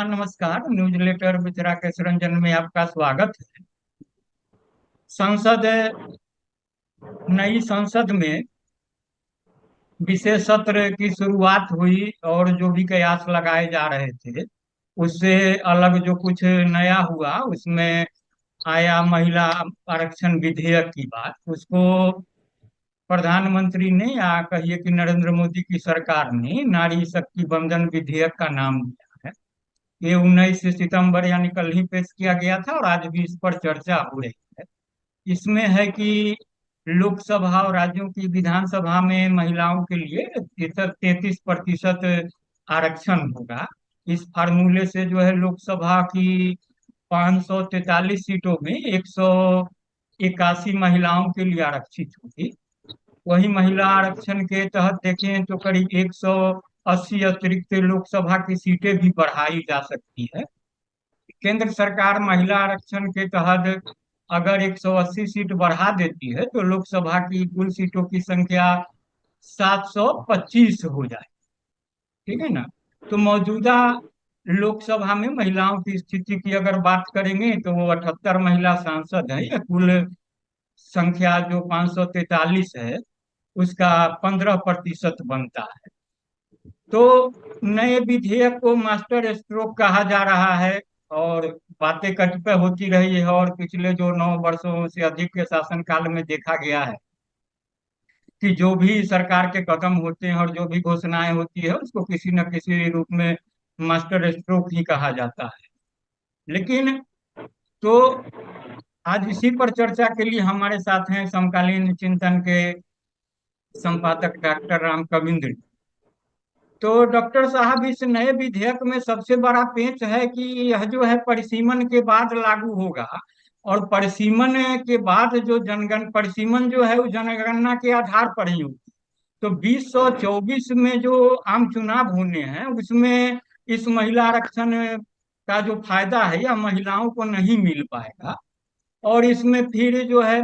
हाँ, नमस्कार। Newsletter with Rakesh Ranjan में आपका स्वागत है। संसद नई संसद में विशेष सत्र की शुरुआत हुई और जो भी कयास लगाए जा रहे थे उससे अलग जो कुछ नया हुआ उसमें आया महिला आरक्षण विधेयक की बात। उसको प्रधानमंत्री ने या कहिए कि नरेंद्र मोदी की सरकार ने नारी शक्ति वंदन विधेयक का नाम दिया है। ये 19 सितंबर यानी कल ही पेश किया गया था और आज भी इस पर चर्चा हो रही है। इसमें है कि लोकसभा और राज्यों की विधानसभा में महिलाओं के लिए 33% आरक्षण होगा। इस फार्मूले से जो है लोकसभा की 543 सीटों में 181 महिलाओं के लिए आरक्षित होगी। वही महिला आरक्षण के तहत देखें तो करीब 180 अतिरिक्त लोकसभा की सीटें भी बढ़ाई जा सकती है। केंद्र सरकार महिला आरक्षण के तहत अगर 180 सीट बढ़ा देती है तो लोकसभा की कुल सीटों की संख्या 725 हो जाए। ठीक है ना। तो मौजूदा लोकसभा में महिलाओं की स्थिति की अगर बात करेंगे तो वो 78 महिला सांसद हैं। या कुल संख्या जो 543 है उसका 15% बनता है। तो नए विधेयक को मास्टर स्ट्रोक कहा जा रहा है और बातें कतिपय होती रही है और पिछले जो 9 वर्षों से अधिक के शासनकाल में देखा गया है कि जो भी सरकार के कदम होते हैं और जो भी घोषणाएं होती है उसको किसी न किसी रूप में मास्टर स्ट्रोक ही कहा जाता है। लेकिन तो आज इसी पर चर्चा के लिए हमारे साथ हैं समकालीन चिंतन के संपादक डॉक्टर राम कविंद्र। तो डॉक्टर साहब, इस नए विधेयक में सबसे बड़ा पेंच है कि यह जो है परिसीमन के बाद लागू होगा। और परिसीमन के बाद जो जनगण परिसीमन जो है वो जनगणना के आधार पर ही होगी। तो 2024 में जो आम चुनाव होने हैं उसमें इस महिला आरक्षण का जो फायदा है या महिलाओं को नहीं मिल पाएगा। और इसमें फिर जो है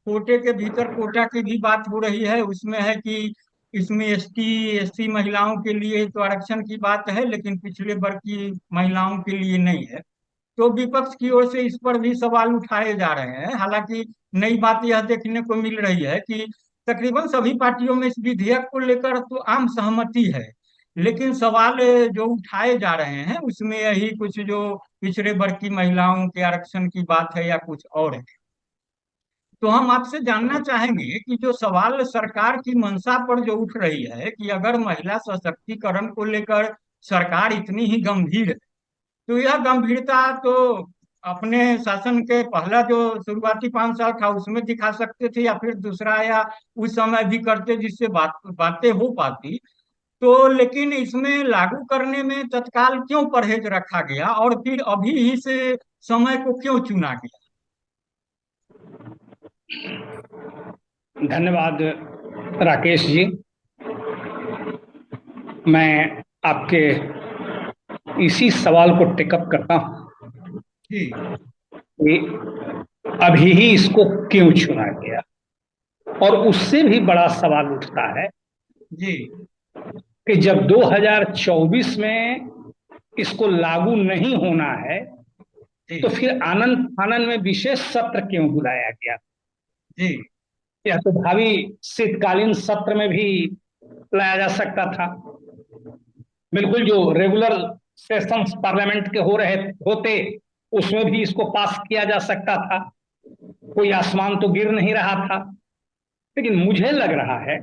कोटे के भीतर कोटा की भी बात हो रही है। उसमें है कि इसमें एसटी महिलाओं के लिए तो आरक्षण की बात है लेकिन पिछड़े वर्ग की महिलाओं के लिए नहीं है। तो विपक्ष की ओर से इस पर भी सवाल उठाए जा रहे हैं। हालांकि नई बात यह देखने को मिल रही है कि तकरीबन सभी पार्टियों में इस विधेयक को लेकर तो आम सहमति है। लेकिन सवाल जो उठाए जा रहे हैं उसमें यही कुछ जो पिछड़े वर्ग की महिलाओं के आरक्षण की बात है या कुछ और है। तो हम आपसे जानना चाहेंगे कि जो सवाल सरकार की मंशा पर जो उठ रही है कि अगर महिला सशक्तिकरण को लेकर सरकार इतनी ही गंभीर है तो यह गंभीरता तो अपने शासन के पहला जो शुरुआती 5 साल था उसमें दिखा सकते थे या फिर दूसरा या उस समय भी करते जिससे बातें हो पाती। तो लेकिन इसमें लागू करने में तत्काल क्यों परहेज रखा गया और फिर अभी इस समय को क्यों चुना गया? धन्यवाद राकेश जी। मैं आपके इसी सवाल को टेकअप करता हूं जी कि अभी ही इसको क्यों चुना गया। और उससे भी बड़ा सवाल उठता है जी कि जब 2024 में इसको लागू नहीं होना है जी तो फिर आनंद फानन में विशेष सत्र क्यों बुलाया गया। जी यह तो भावी शीतकालीन सत्र में भी लाया जा सकता था। बिल्कुल जो रेगुलर सेशंस पार्लियामेंट के हो रहे होते उसमें भी इसको पास किया जा सकता था। कोई आसमान तो गिर नहीं रहा था। लेकिन मुझे लग रहा है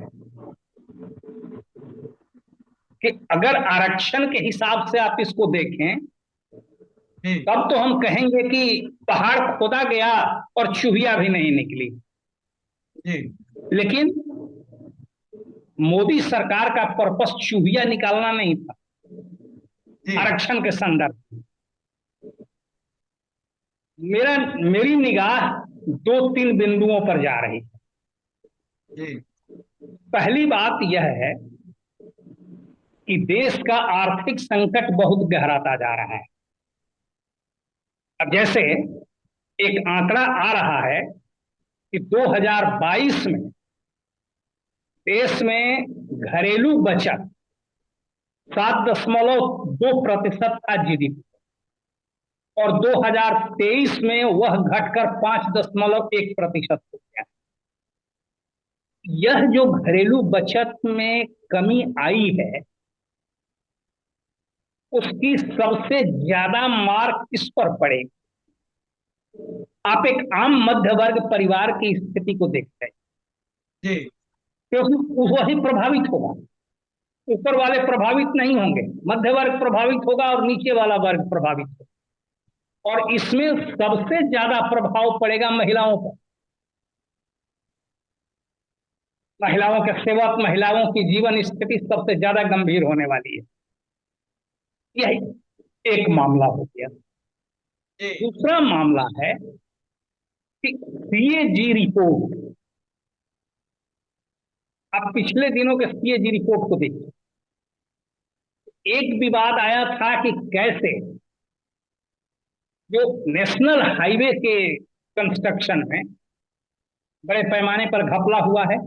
कि अगर आरक्षण के हिसाब से आप इसको देखें जी तब तो हम कहेंगे कि पहाड़ खोदा गया और चूहिया भी नहीं निकली। जी लेकिन मोदी सरकार का पर्पस चूहिया निकालना नहीं था जी आरक्षण के संदर्भ में। मेरी निगाह दो तीन बिंदुओं पर जा रही है। जी पहली बात यह है कि देश का आर्थिक संकट बहुत गहराता जा रहा है। अब जैसे एक आंकड़ा आ रहा है कि 2022 में देश में घरेलू बचत 7.2% था जीडीपी। और 2023 में वह घटकर 5.1% हो गया। यह जो घरेलू बचत में कमी आई है, उसकी सबसे ज्यादा मार किस पर पड़ेगी? आप एक आम मध्य वर्ग परिवार की स्थिति को देखते हैं, जी क्योंकि वही प्रभावित होगा। ऊपर वाले प्रभावित नहीं होंगे, मध्य वर्ग प्रभावित होगा और नीचे वाला वर्ग प्रभावित होगा। और इसमें सबसे ज्यादा प्रभाव पड़ेगा महिलाओं पर। महिलाओं के सेवक, महिलाओं की जीवन स्थिति सबसे ज्यादा गंभीर होने वाली है। यह एक मामला हो गया। जी दूसरा मामला है कि सीएजी रिपोर्ट। आप पिछले दिनों के सीएजी रिपोर्ट को देखिए। एक विवाद आया था कि कैसे जो नेशनल हाईवे के कंस्ट्रक्शन में बड़े पैमाने पर घपला हुआ है,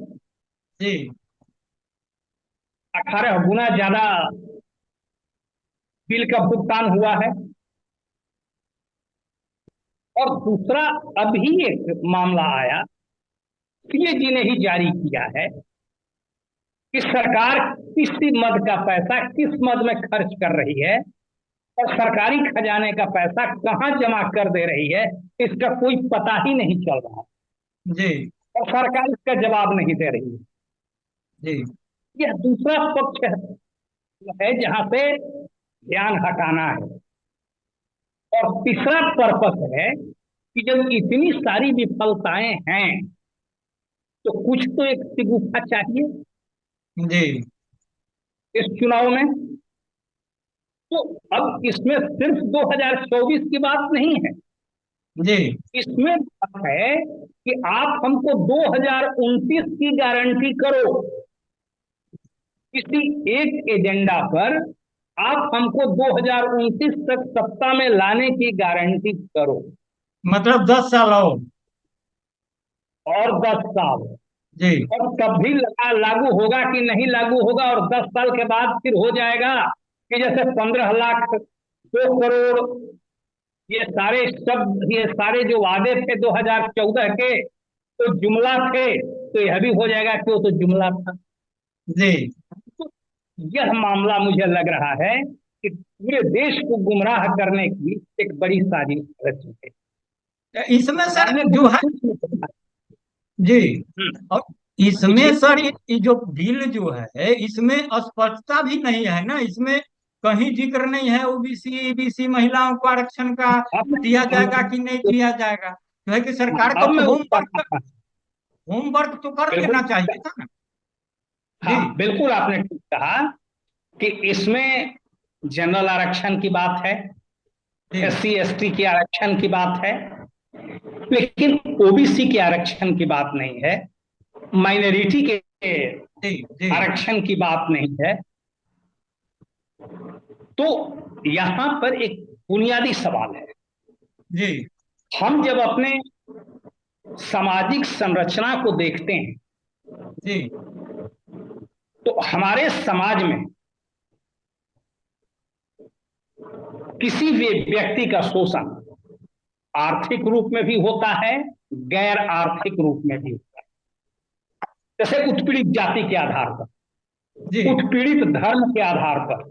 जी 18 गुना ज्यादा बिल का भुगतान हुआ है। और दूसरा अभी एक मामला आया, सीएजी ने ही जारी किया है कि सरकार किस मद का पैसा किस मद में खर्च कर रही है और सरकारी खजाने का पैसा कहां जमा कर दे रही है, इसका कोई पता ही नहीं चल रहा। जी और सरकार इसका जवाब नहीं दे रही है। जी यह दूसरा पक्ष है जहां से ध्यान हटाना है। और तीसरा पर्पस है कि जब इतनी सारी विफलताएं हैं तो कुछ तो एक सिगुफा चाहिए जी इस चुनाव में। तो अब इसमें सिर्फ 2024 की बात नहीं है, जी इसमें बात है कि आप हमको 2029 की गारंटी करो। किसी एक एजेंडा पर आप हमको 2029 तक सत्ता में लाने की गारंटी करो। मतलब 10 साल और 10 साल, जी और तब भी लागू होगा कि नहीं लागू होगा, और 10 साल के बाद फिर हो जाएगा कि जैसे 15 लाख, 2 करोड़, ये सारे जो वादे थे 2014 के तो जुमला थे, तो यह भी हो जाएगा कि वो तो जुमला था। जी तो यह मामला मुझे लग रहा है कि पूरे देश को गुमराह करने की एक बड़ी साजिश रची है। इसमें सर जाने जो को है। कुछ नहीं पता। जी और इसमें पूछिए। सर ये जो बिल जो है इसमें स्पष्टता भी नहीं है ना। इसमें कहीं जिक्र नहीं है ओबीसी ईबीसी महिलाओं को आरक्षण का अब दिया जाएगा कि नहीं मैं दिया जाएगा। जो है कि सरकार को अब मैं तो उस पर, होमवर्क तो कर बिल्कुल, लेना चाहिए था ना। जी हाँ बिल्कुल आपने ठीक कहा कि इसमें जनरल आरक्षण की बात है, जी एससी एसटी के आरक्षण की बात है, लेकिन ओबीसी के आरक्षण की बात नहीं है, माइनॉरिटी के जी जी आरक्षण की बात नहीं है। तो यहां पर एक बुनियादी सवाल है। जी हम जब अपने सामाजिक संरचना को देखते हैं जी तो हमारे समाज में किसी भी व्यक्ति का शोषण आर्थिक रूप में भी होता है, गैर आर्थिक रूप में भी होता है। जैसे उत्पीड़ित जाति के आधार पर, जी उत्पीड़ित धर्म के आधार पर,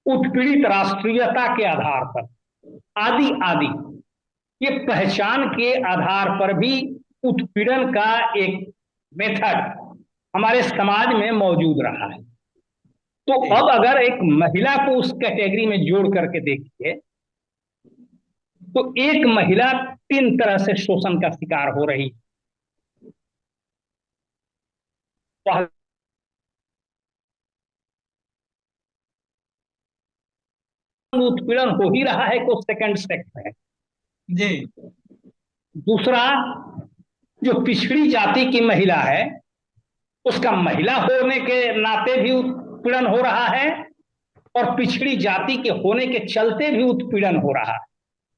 उत्पीड़ित राष्ट्रीयता के आधार पर, आदि आदि, ये पहचान के आधार पर भी उत्पीड़न का एक मेथड हमारे समाज में मौजूद रहा है। तो जी अब अगर एक महिला को उस कैटेगरी में जोड़ करके देखिए तो एक महिला 3 तरह से शोषण का शिकार हो रही है। उत्पीड़न हो ही रहा है को सेकंड सेक्स है। जी दूसरा, जो पिछड़ी जाति की महिला है उसका महिला होने के नाते भी उत्पीड़न हो रहा है और पिछड़ी जाति के होने के चलते भी उत्पीड़न हो रहा है।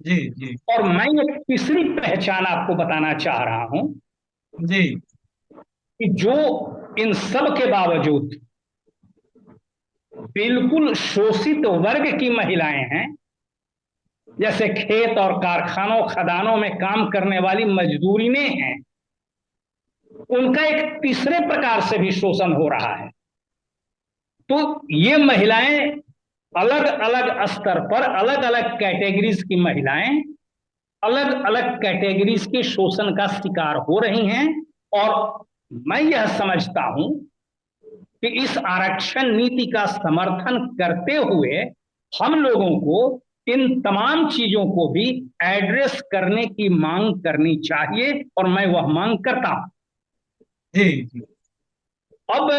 जी जी और मैं एक तीसरी पहचान आपको बताना चाह रहा हूं जी कि जो इन सब के बावजूद बिल्कुल शोषित वर्ग की महिलाएं हैं जैसे खेत और कारखानों खदानों में काम करने वाली मजदूरिनें हैं, उनका एक तीसरे प्रकार से भी शोषण हो रहा है। तो ये महिलाएं अलग अलग स्तर पर, अलग अलग कैटेगरीज की महिलाएं अलग अलग कैटेगरीज के शोषण का शिकार हो रही हैं। और मैं यह समझता हूं कि इस आरक्षण नीति का समर्थन करते हुए हम लोगों को इन तमाम चीजों को भी एड्रेस करने की मांग करनी चाहिए, और मैं वह मांग करता हूं। जी जी अब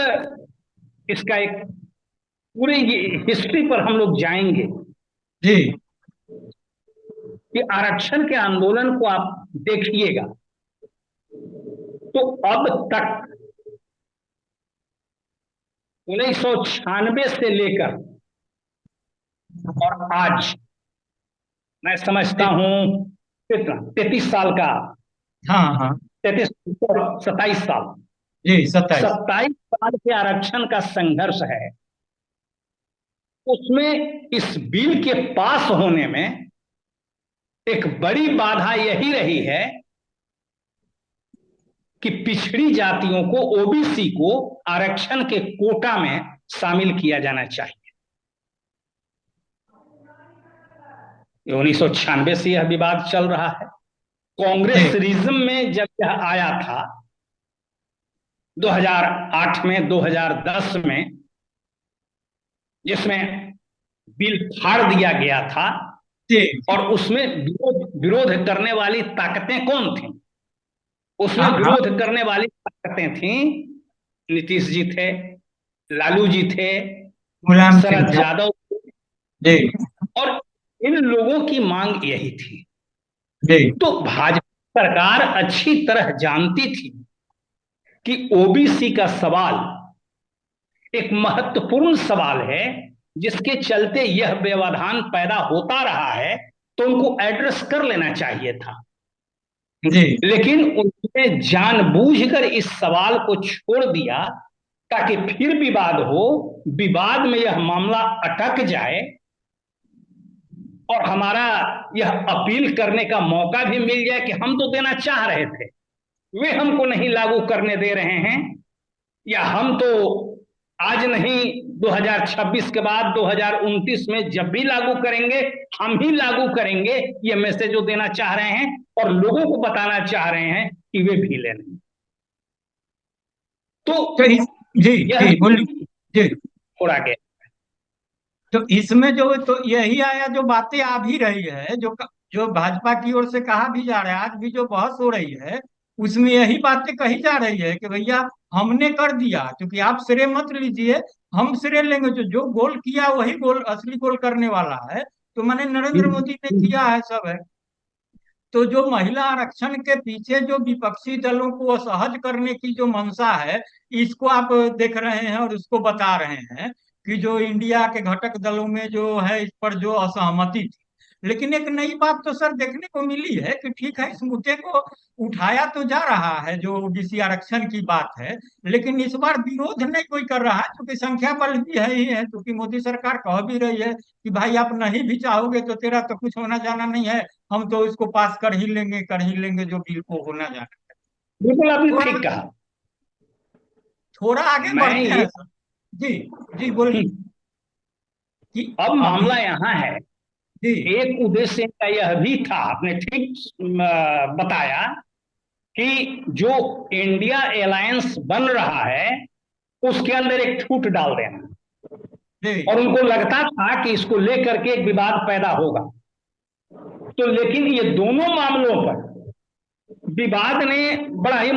इसका एक पूरे हिस्ट्री पर हम लोग जाएंगे जी कि आरक्षण के आंदोलन को आप देखिएगा तो अब तक 1996 से लेकर और आज, मैं समझता जी। हूं कितना, 33 साल का, हाँ हाँ। 27 साल, जी 27। 27 साल के आरक्षण का संघर्ष है। उसमें इस बिल के पास होने में एक बड़ी बाधा यही रही है कि पिछड़ी जातियों को, ओबीसी को आरक्षण के कोटा में शामिल किया जाना चाहिए। 1996 से यह विवाद चल रहा है। जी कांग्रेसरिज्म में जब यह आया था 2008 में, 2010 में, जिसमें बिल फाड़ दिया गया था, जी और उसमें विरोध करने वाली ताकतें कौन थी? उसमें हाँ हाँ। विरोध करने वाली ताकतें थी, नीतीश जी थे, लालू जी थे, मुलायम सिंह शरद थे। यादव, जी और इन लोगों की मांग यही थी। जी तो भाजपा सरकार अच्छी तरह जानती थी कि ओबीसी का सवाल एक महत्वपूर्ण सवाल है, जिसके चलते यह व्यवधान पैदा होता रहा है, तो उनको एड्रेस कर लेना चाहिए था। जी लेकिन उन्होंने जानबूझकर इस सवाल को छोड़ दिया ताकि फिर विवाद हो, विवाद में यह मामला अटक जाए और हमारा यह अपील करने का मौका भी मिल जाए कि हम तो देना चाह रहे थे, वे हमको नहीं लागू करने दे रहे हैं, या हम तो आज नहीं, 2026 के बाद 2029 में जब भी लागू करेंगे, हम ही लागू करेंगे, ये मैसेज जो देना चाह रहे हैं और लोगों को बताना चाह रहे हैं कि वे ढीले नहीं। तो तो इस जी यह जी बोलिए। जी। थोड़ा गया। तो इसमें जो तो यही आया, जो बातें आ भी रही है, जो भाजपा की ओर से कहा भी जा रहा है, आज भी जो बहस हो रही है, उसमें यही बातें कही जा रही है कि भैया हमने कर दिया, क्योंकि आप श्रेय मत लीजिए, हम श्रेय लेंगे, जो गोल किया वही गोल, असली गोल करने वाला है। तो मैंने नरेंद्र मोदी ने किया है, सब है। तो जो महिला आरक्षण के पीछे जो विपक्षी दलों को असहज करने की जो मंशा है, इसको आप देख रहे हैं और उसको बता रहे हैं कि जो इंडिया के घटक दलों में जो है इस पर जो असहमति थी। लेकिन एक नई बात तो सर देखने को मिली है कि ठीक है, इस मुद्दे को उठाया तो जा रहा है, जो ओबीसी आरक्षण की बात है, लेकिन इस बार विरोध नहीं कोई कर रहा है, क्योंकि संख्या बल भी है ही है, क्योंकि मोदी सरकार कह भी रही है कि भाई आप नहीं भी चाहोगे तो तेरा तो कुछ होना जाना नहीं है, हम तो इसको पास कर ही लेंगे जो बिल को होना जाना है। बिल्कुल आपने थोड़ा ठीक कहा। थोड़ा आगे मैं बढ़ते ये हैं सर। जी जी बोलिए। कि अब अभी मामला यहाँ है, जी एक उद्देश्य का यह भी था, आपने ठीक बताया, कि जो इंडिया अलायंस बन रहा है उसके अंदर एक छूट डाल देना, जी और उनको लगता था कि इसको लेकर के एक विवाद पैदा होगा। तो लेकिन ये दोनों मामलों पर विवाद ने बड़ा ही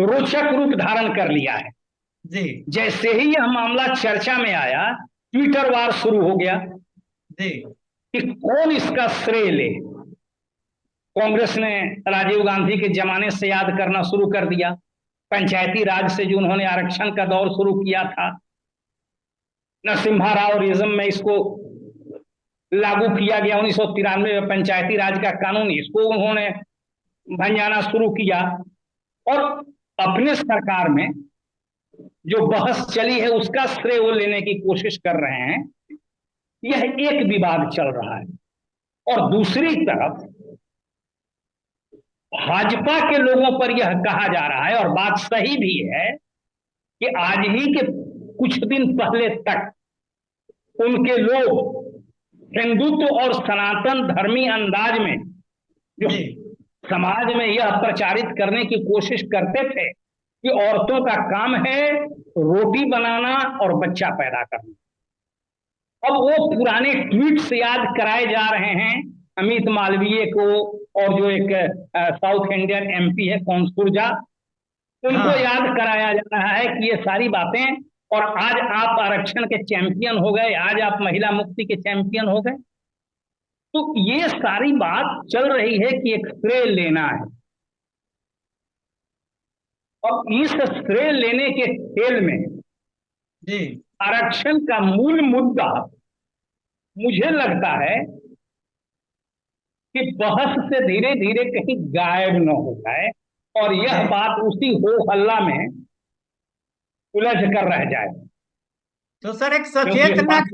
रोचक रूप धारण कर लिया है। जी जैसे ही यह मामला चर्चा में आया, ट्विटर वार शुरू हो गया जी कि कौन इसका श्रेय ले। कांग्रेस ने राजीव गांधी के जमाने से याद करना शुरू कर दिया, पंचायती राज से जो उन्होंने आरक्षण का दौर शुरू किया था, नरसिम्हा राव इज्म में इसको लागू किया गया 1993 में, पंचायती राज का कानून, इसको उन्होंने भंजाना शुरू किया, और अपने सरकार में जो बहस चली है उसका श्रेय वो लेने की कोशिश कर रहे हैं। यह एक विवाद चल रहा है। और दूसरी तरफ भाजपा के लोगों पर यह कहा जा रहा है, और बात सही भी है, कि आज ही के कुछ दिन पहले तक उनके लोग हिंदुत्व और सनातन धर्मी अंदाज में जो जी समाज में यह प्रचारित करने की कोशिश करते थे कि औरतों का काम है रोटी बनाना और बच्चा पैदा करना। अब वो पुराने ट्वीट्स याद कराए जा रहे हैं अमित मालवीय को, और जो एक साउथ इंडियन एमपी है कौन सुरजा, उनको हाँ। याद कराया जा रहा है कि ये सारी बातें, और आज आप आरक्षण के चैंपियन हो गए, आज आप महिला मुक्ति के चैंपियन हो गए। तो ये सारी बात चल रही है कि एक श्रेय लेना है, और इस श्रेय लेने के खेल में जी आरक्षण का मूल मुद्दा मुझे लगता है कि बहस से धीरे धीरे कहीं गायब न हो जाए, और यह जी। बात उसी हो हल्ला में उलझ कर रह जाए। तो सर क्योंकि ये बात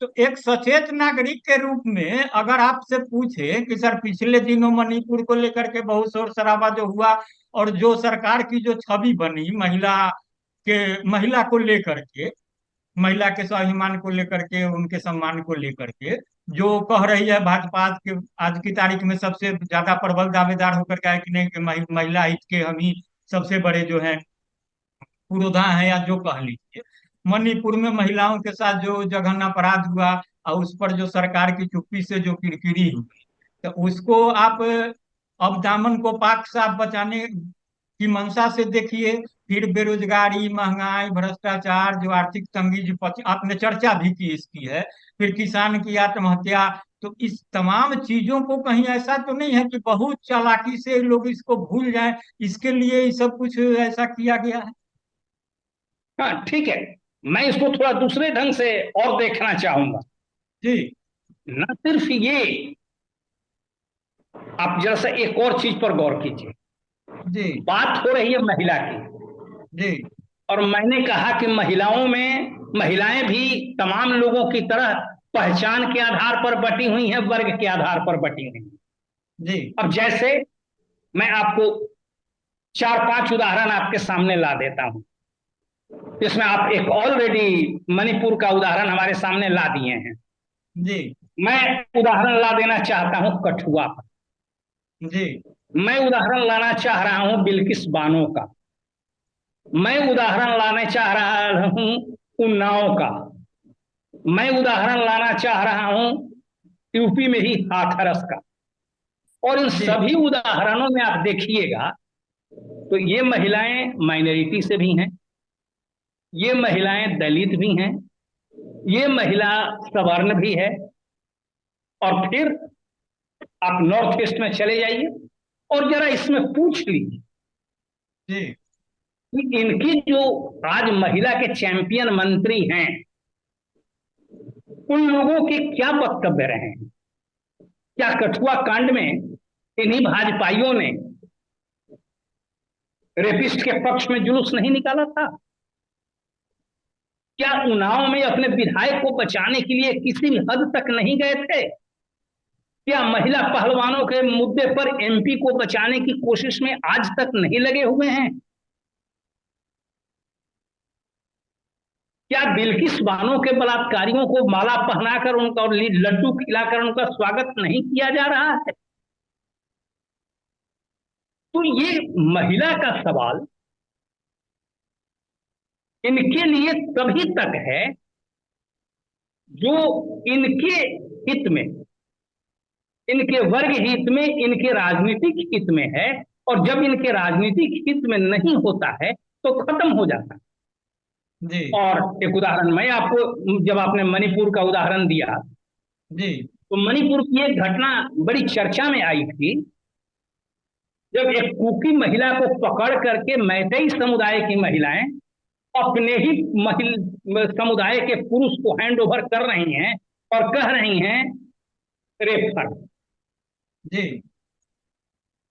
तो एक सचेत नागरिक के रूप में अगर आपसे पूछे कि सर पिछले दिनों मणिपुर को लेकर के बहुत शोर शराबा जो हुआ, और जो सरकार की जो छवि बनी महिला को लेकर के, महिला के स्वाभिमान को लेकर के, उनके सम्मान को लेकर के, जो कह रही है भाजपा आज की तारीख में सबसे ज्यादा प्रबल दावेदार होकर के आए कि नहीं कि महिला हित के हम ही सबसे बड़े जो है पुरोधा है, या जो कह लीजिए। मणिपुर में महिलाओं के साथ जो जघन्य अपराध हुआ और उस पर जो सरकार की चुप्पी से जो किरकिरी हुई, तो उसको आप अब दामन को पाक साफ बचाने की मंशा से देखिए। फिर बेरोजगारी, महंगाई, भ्रष्टाचार, जो आर्थिक तंगी जो आपने चर्चा भी की इसकी है, फिर किसान की आत्महत्या। तो इस तमाम चीजों को कहीं ऐसा तो नहीं है कि बहुत चालाकी से लोग इसको भूल जाएं, इसके लिए ये सब कुछ ऐसा किया गया है। हाँ ठीक है, मैं इसको थोड़ा दूसरे ढंग से और देखना चाहूंगा। जी न सिर्फ ये, आप जरा सा एक और चीज पर गौर कीजिए। जी बात हो रही है महिला की, जी और मैंने कहा कि महिलाएं भी तमाम लोगों की तरह पहचान के आधार पर बटी हुई हैं, वर्ग के आधार पर बटी हुई हैं। जी अब जैसे मैं आपको चार पांच उदाहरण आपके सामने ला देता हूं, इसमें आप एक ऑलरेडी मणिपुर का उदाहरण हमारे सामने ला दिए हैं। जी मैं उदाहरण ला देना चाहता हूं कठुआ का। जी मैं उदाहरण लाना चाह रहा हूं बिल्किस बानो का। मैं उदाहरण लाना चाह रहा हूं उन्नाव का। मैं उदाहरण लाना चाह रहा हूं यूपी में ही हाथरस का। और इन जी सभी उदाहरणों में आप देखिएगा तो ये महिलाएं माइनॉरिटी से भी हैं, ये महिलाएं दलित भी हैं, ये महिला सवर्ण भी है। और फिर आप नॉर्थ ईस्ट में चले जाइए और जरा इसमें पूछ लीजिए जी कि इनकी जो आज महिला के चैंपियन मंत्री हैं, उन लोगों के क्या वक्तव्य रहे हैं। क्या कठुआ कांड में इन्हीं भाजपाइयों ने रेपिस्ट के पक्ष में जुलूस नहीं निकाला था? क्या उन्नाव में अपने विधायक को बचाने के लिए किसी हद तक नहीं गए थे? क्या महिला पहलवानों के मुद्दे पर एमपी को बचाने की कोशिश में आज तक नहीं लगे हुए हैं? क्या बिल्किस बानो के बलात्कारियों को माला पहनाकर उनका और लड्डू खिलाकर उनका स्वागत नहीं किया जा रहा है? तो ये महिला का सवाल इनके लिए तभी तक है जो इनके हित में, इनके वर्ग हित में, इनके राजनीतिक हित में है। और जब इनके राजनीतिक हित में नहीं होता है तो खत्म हो जाता है। जी और एक उदाहरण मैं आपको, जब आपने मणिपुर का उदाहरण दिया, जी तो मणिपुर की एक घटना बड़ी चर्चा में आई थी, जब एक कुकी महिला को पकड़ करके मैतेई समुदाय की महिलाएं अपने ही समुदाय के पुरुष को हैंड ओवर कर रही हैं और कह रही हैं रेप कर। जी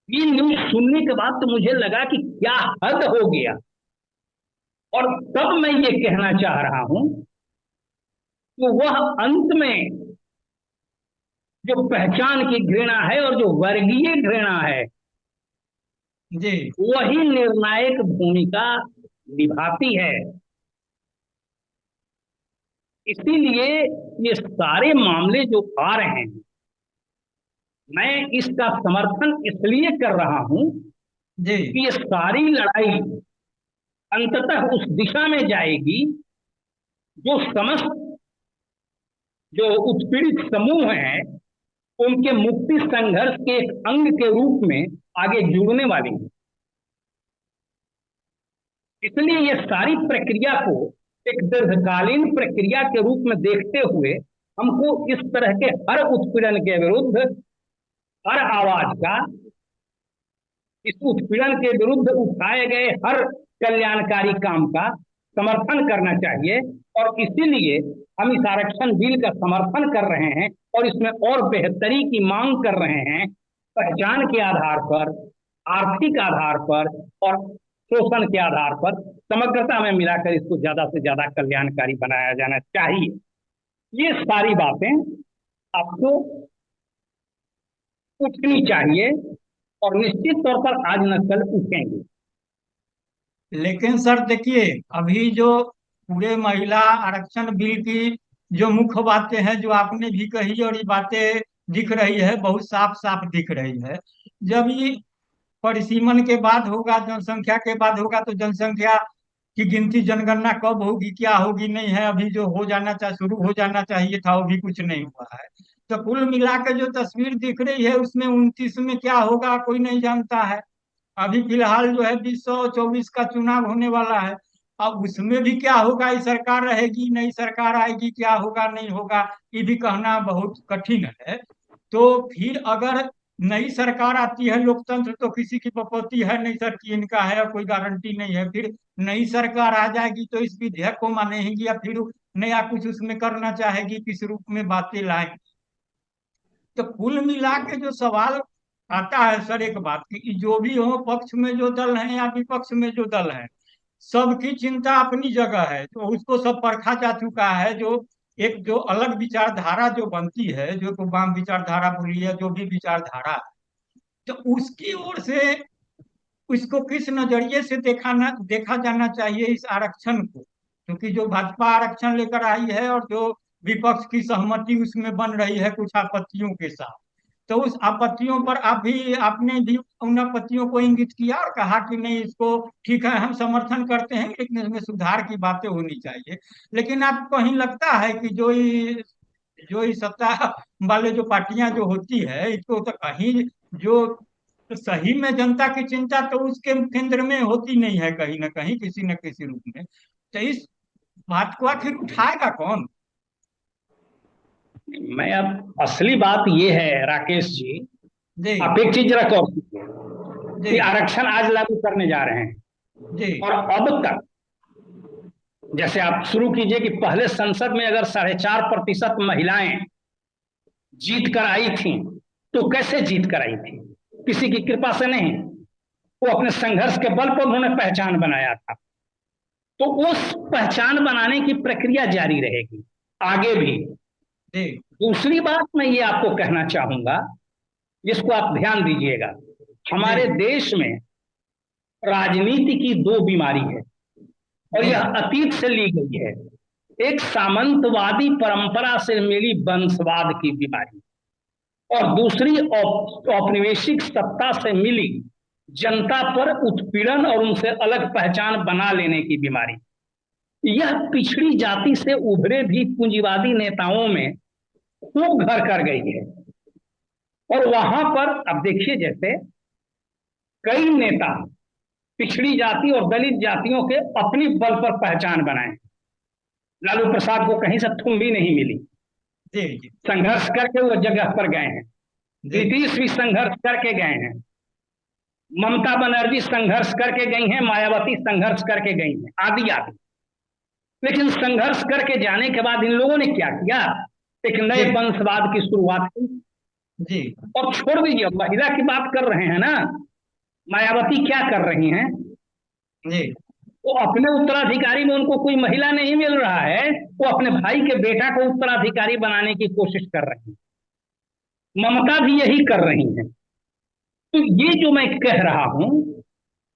ये न्यूज सुनने के बाद तो मुझे लगा कि क्या हद हो गया। और तब मैं ये कहना चाह रहा हूं कि वह अंत में जो पहचान की घृणा है और जो वर्गीय घृणा है, जी वही निर्णायक भूमिका निभाती है। इसीलिए ये सारे मामले जो आ रहे हैं, मैं इसका समर्थन इसलिए कर रहा हूं जी कि ये सारी लड़ाई अंततः उस दिशा में जाएगी जो समस्त जो उत्पीड़ित समूह हैं उनके मुक्ति संघर्ष के एक अंग के रूप में आगे जुड़ने वाली है। इसलिए ये सारी प्रक्रिया को एक दीर्घकालीन प्रक्रिया के रूप में देखते हुए हमको इस तरह के हर उत्पीड़न के विरुद्ध, हर आवाज का, इस उत्पीड़न के विरुद्ध उठाए गए हर कल्याणकारी काम का समर्थन करना चाहिए। और इसीलिए हम इस आरक्षण बिल का समर्थन कर रहे हैं और इसमें और बेहतरी की मांग कर रहे हैं, पहचान के आधार पर, आर्थिक आधार पर और शोषण के आधार पर समग्रता में मिलाकर इसको ज्यादा से ज्यादा कल्याणकारी बनाया जाना चाहिए। ये सारी बातें आपको उठनी चाहिए और निश्चित तौर पर आज न कल उठेंगे। लेकिन सर देखिए, अभी जो पूरे महिला आरक्षण बिल की जो मुख्य बातें हैं जो आपने भी कही, और ये बातें दिख रही है, बहुत साफ साफ दिख रही है। जब ये परिसीमन के बाद होगा, जनसंख्या के बाद होगा, तो जनसंख्या की गिनती, जनगणना कब होगी, क्या होगी, नहीं है, अभी जो हो जाना चाहिए, शुरू हो जाना चाहिए था, वो भी कुछ नहीं हुआ है। तो कुल मिला के जो तस्वीर दिख रही है, उसमें 29 में क्या होगा कोई नहीं जानता है। अभी फिलहाल जो है 2024 का चुनाव होने वाला है। अब उसमें भी क्या होगा, ये सरकार रहेगी, नई सरकार आएगी, क्या होगा नहीं होगा, ये भी कहना बहुत कठिन है। तो फिर अगर नई सरकार आती है, लोकतंत्र तो किसी की बपौती है नहीं सर कि इनका है, और कोई गारंटी नहीं है। फिर नई सरकार आ जाएगी तो इस विधेयक को मानेगी या फिर नया कुछ उसमें करना चाहेगी, किस रूप में बातें लाएंगी। तो कुल मिला के जो सवाल आता है सर, एक बात की, जो भी हो, पक्ष में जो दल है या विपक्ष में जो दल है, सबकी चिंता अपनी जगह है, तो उसको सब परखा जा चुका है। जो एक जो अलग विचारधारा जो बनती है, जो तो वाम विचारधारा बोलिए, जो भी विचारधारा, तो उसकी ओर से उसको किस नजरिए से देखा जाना चाहिए इस आरक्षण को। क्योंकि जो भाजपा आरक्षण लेकर आई है और जो विपक्ष की सहमति उसमें बन रही है कुछ आपत्तियों के साथ, तो उस आपत्तियों पर आपने भी उन आपत्तियों को इंगित किया और कहा कि नहीं, इसको ठीक है, हम समर्थन करते हैं, लेकिन इसमें सुधार की बातें होनी चाहिए। लेकिन आपको कहीं लगता है कि जो ये सत्ता वाले जो पार्टियां जो होती है, इसको तो कहीं जो सही में जनता की चिंता तो उसके केंद्र में होती नहीं है, कहीं ना कहीं किसी न किसी रूप में। तो इस बात को आखिर उठाएगा कौन? मैं अब असली बात यह है राकेश जी, जी आप एक चीज जरा गौर कि जी आरक्षण आज लागू करने जा रहे हैं जी और अब तक जैसे आप शुरू कीजिए कि पहले संसद में अगर 4.5% महिलाएं जीत कर आई थी, तो कैसे जीत कर आई थी? किसी की कृपा से नहीं, वो अपने संघर्ष के बल पर उन्होंने पहचान बनाया था। तो उस पहचान बनाने की प्रक्रिया जारी रहेगी आगे भी। जी दूसरी बात मैं ये आपको कहना चाहूंगा, जिसको आप ध्यान दीजिएगा, हमारे जी देश में राजनीति की दो बीमारी है और जी यह अतीत से ली गई है। एक सामंतवादी परंपरा से मिली वंशवाद की बीमारी और दूसरी औपनिवेशिक सत्ता से मिली जनता पर उत्पीड़न और उनसे अलग पहचान बना लेने की बीमारी। यह पिछड़ी जाति से उभरे भी पूंजीवादी नेताओं में खूब घर कर गई है। और वहां पर अब देखिए, जैसे कई नेता पिछड़ी जाति और दलित जातियों के अपनी बल पर पहचान बनाए। लालू प्रसाद को कहीं से थूम भी नहीं मिली, जी जी संघर्ष करके वो जगह पर गए हैं। जी नीतीश भी संघर्ष करके गए हैं, ममता बनर्जी संघर्ष करके गई हैं, मायावती संघर्ष करके गई हैं, आदि आदि। लेकिन संघर्ष करके जाने के बाद इन लोगों ने क्या किया? एक नए जी वंशवाद की शुरुआत की। जी और छोड़ दीजिए, महिला की बात कर रहे हैं ना, मायावती क्या कर रही हैं? जी वो अपने उत्तराधिकारी में उनको कोई महिला नहीं मिल रहा है, वो अपने भाई के बेटा को उत्तराधिकारी बनाने की कोशिश कर रही है। ममता भी यही कर रही है। तो ये जो मैं कह रहा हूं,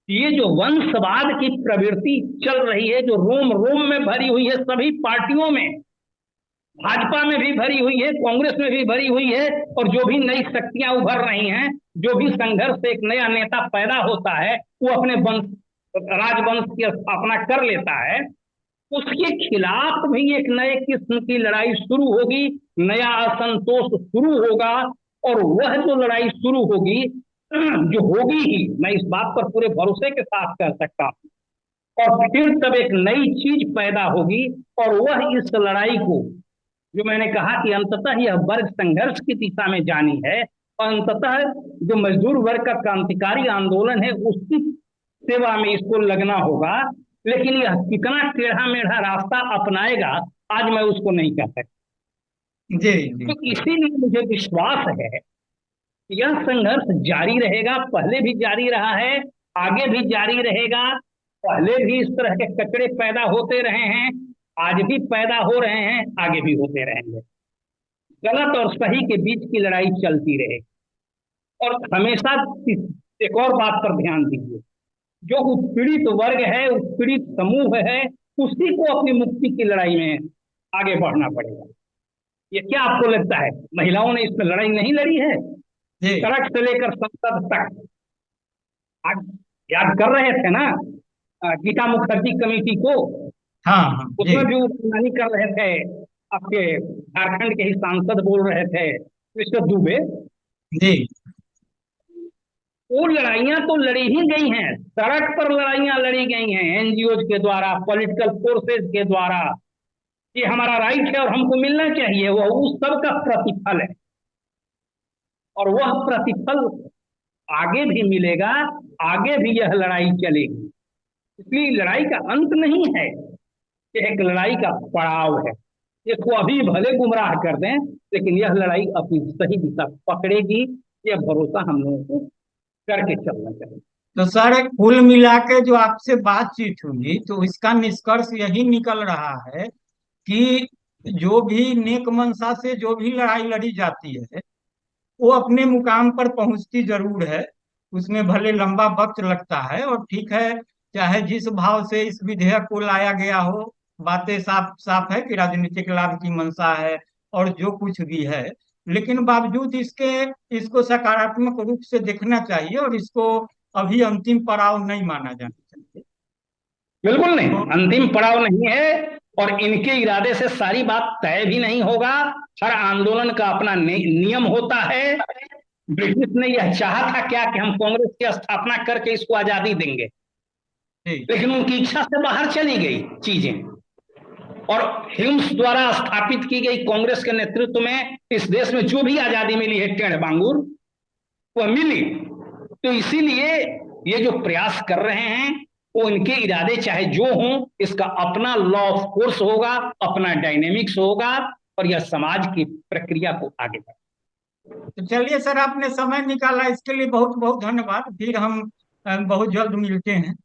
ये जो वंशवाद की प्रवृत्ति चल रही है, जो रोम रोम में भरी हुई है, सभी पार्टियों में, भाजपा में भी भरी हुई है, कांग्रेस में भी भरी हुई है, और जो भी नई शक्तियां उभर रही हैं, जो भी संघर्ष से एक नया नेता पैदा होता है, वो अपने वंश राजवंश की स्थापना कर लेता है, उसके खिलाफ भी एक नए किस्म की लड़ाई शुरू होगी, नया असंतोष शुरू होगा। और वह जो लड़ाई शुरू होगी, जो होगी ही, मैं इस बात पर पूरे भरोसे के साथ कह सकता हूं, और फिर तब एक नई चीज पैदा होगी, और वह इस लड़ाई को, जो मैंने कहा कि अंततः यह वर्ग संघर्ष की दिशा में जानी है, और अंततः जो मजदूर वर्ग का क्रांतिकारी आंदोलन है उसकी सेवा में इसको लगना होगा। लेकिन यह कितना टेढ़ा मेढ़ा रास्ता अपनाएगा, आज मैं उसको नहीं कह सकता। जी जी। तो इसीलिए मुझे विश्वास है कि यह संघर्ष जारी रहेगा, पहले भी जारी रहा है, आगे भी जारी रहेगा। पहले भी इस तरह के कचरे पैदा होते रहे हैं, आज भी पैदा हो रहे हैं, आगे भी होते रहेंगे। गलत और सही के बीच की लड़ाई चलती रहेगी। और हमेशा एक और बात पर ध्यान दीजिए, जो उत्पीड़ित वर्ग है, उत्पीड़ित समूह है, उसी को अपनी मुक्ति की लड़ाई में आगे बढ़ना पड़ेगा। ये क्या आपको लगता है, महिलाओं ने इसमें लड़ाई नहीं लड़ी है? जी। सड़क से लेकर संसद तक, आज याद कर रहे थे ना गीता मुखर्जी कमेटी को, हाँ हाँ। जी उसमें भी वो नहीं कर रहे थे, आपके झारखंड के ही सांसद बोल रहे थे मिस्टर दुबे। जी। वो लड़ाइयां तो लड़ी ही गई हैं, सड़क पर लड़ाइयां लड़ी गई हैं, एनजीओ के द्वारा, पॉलिटिकल फोर्सेस के द्वारा। ये हमारा राइट है और हमको मिलना चाहिए, वह उस सब का प्रतिफल है, और वह प्रतिफल आगे भी मिलेगा, आगे भी यह लड़ाई चलेगी। इसलिए लड़ाई का अंत नहीं है, ये एक लड़ाई का पड़ाव है। इसको अभी भले गुमराह कर दें, लेकिन यह लड़ाई अपनी सही दिशा पकड़ेगी, यह भरोसा हम लोगों को करके चलना चाहिए। तो सर, कुल मिला के जो आपसे बातचीत हुई तो इसका निष्कर्ष यही निकल रहा है कि जो भी नेक मंशा से जो भी लड़ाई लड़ी जाती है वो अपने मुकाम पर पहुंचती जरूर है। उसमें भले लंबा वक्त लगता है, और ठीक है, चाहे जिस भाव से इस विधेयक को लाया गया हो, बातें साफ साफ है कि राजनीतिक लाभ की मंशा है और जो कुछ भी है, लेकिन बावजूद इसके इसको सकारात्मक रूप से देखना चाहिए और इसको अभी अंतिम पड़ाव नहीं माना जाना चाहिए। बिल्कुल नहीं, तो अंतिम पड़ाव नहीं है, और इनके इरादे से सारी बात तय भी नहीं होगा। हर आंदोलन का अपना नियम होता है। ब्रिटिश ने यह चाहा था क्या कि हम कांग्रेस की स्थापना करके इसको आजादी देंगे, जी लेकिन उनकी इच्छा से बाहर चली गई चीजें। और ह्यूम्स द्वारा स्थापित की गई कांग्रेस के नेतृत्व में इस देश में जो भी आजादी मिली है टेढ़ बांगुर, वह मिली। तो इसीलिए ये जो प्रयास कर रहे हैं, वो इनके इरादे चाहे जो हों, इसका अपना लॉ ऑफ कोर्स होगा, अपना डायनेमिक्स होगा, और यह समाज की प्रक्रिया को आगे बढ़े। तो चलिए सर, आपने समय निकाला इसके लिए बहुत बहुत धन्यवाद। फिर हम बहुत जल्द मिलते हैं।